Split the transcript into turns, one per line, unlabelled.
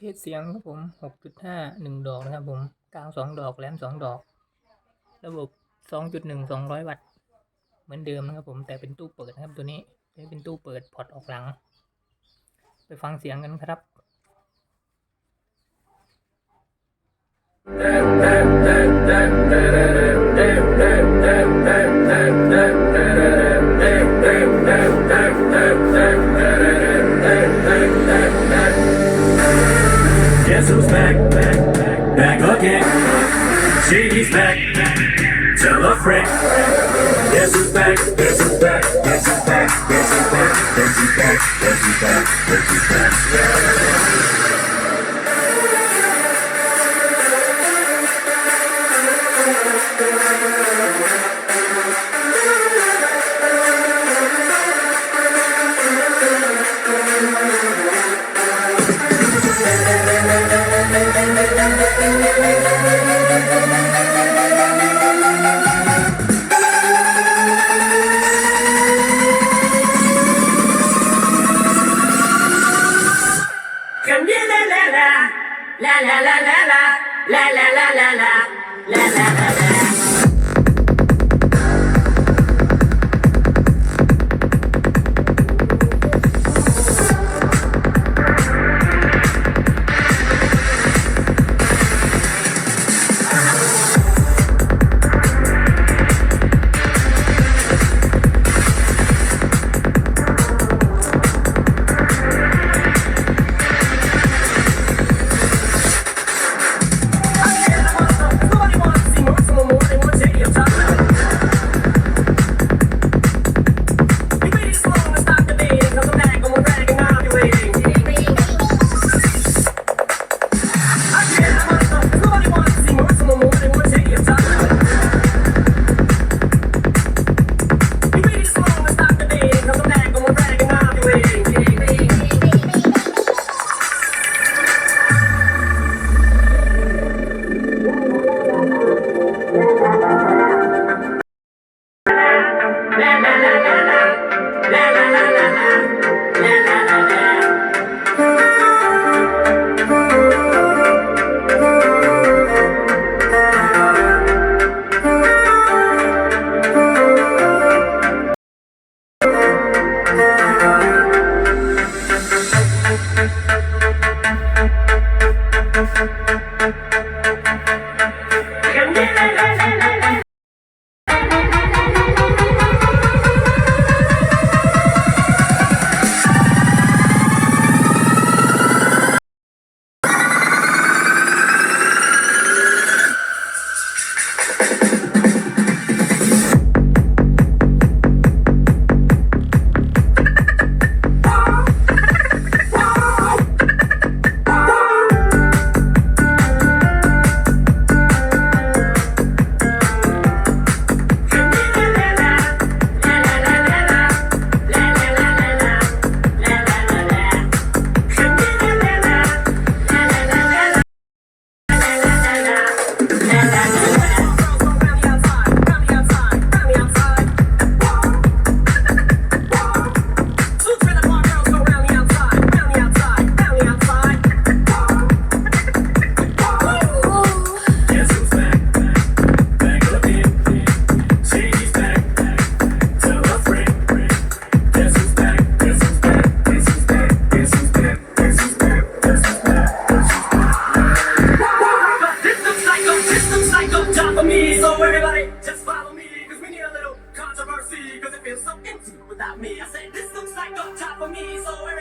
เทสเสียงครับผม 6.5 1 ดอกนะครับผมกลาง2 ดอกแหลม2 ดอกระบบ 2.1 200 วัตต์เหมือนเดิมนะครับผมแต่เป็นตู้เปิดนะครับตัวนี้เป็นตู้เปิดพอร์ตออกหลังไปฟังเสียงกันครับ
Guess who's back, back again. She's back, tell a friend. Guess who's back, guess who's back, guess who's back, guess who's back, guess who's back, guess who's back, guess who's back. La la la la la la la la la la la la la la. Without me, I said this looks like a job for me, so everybody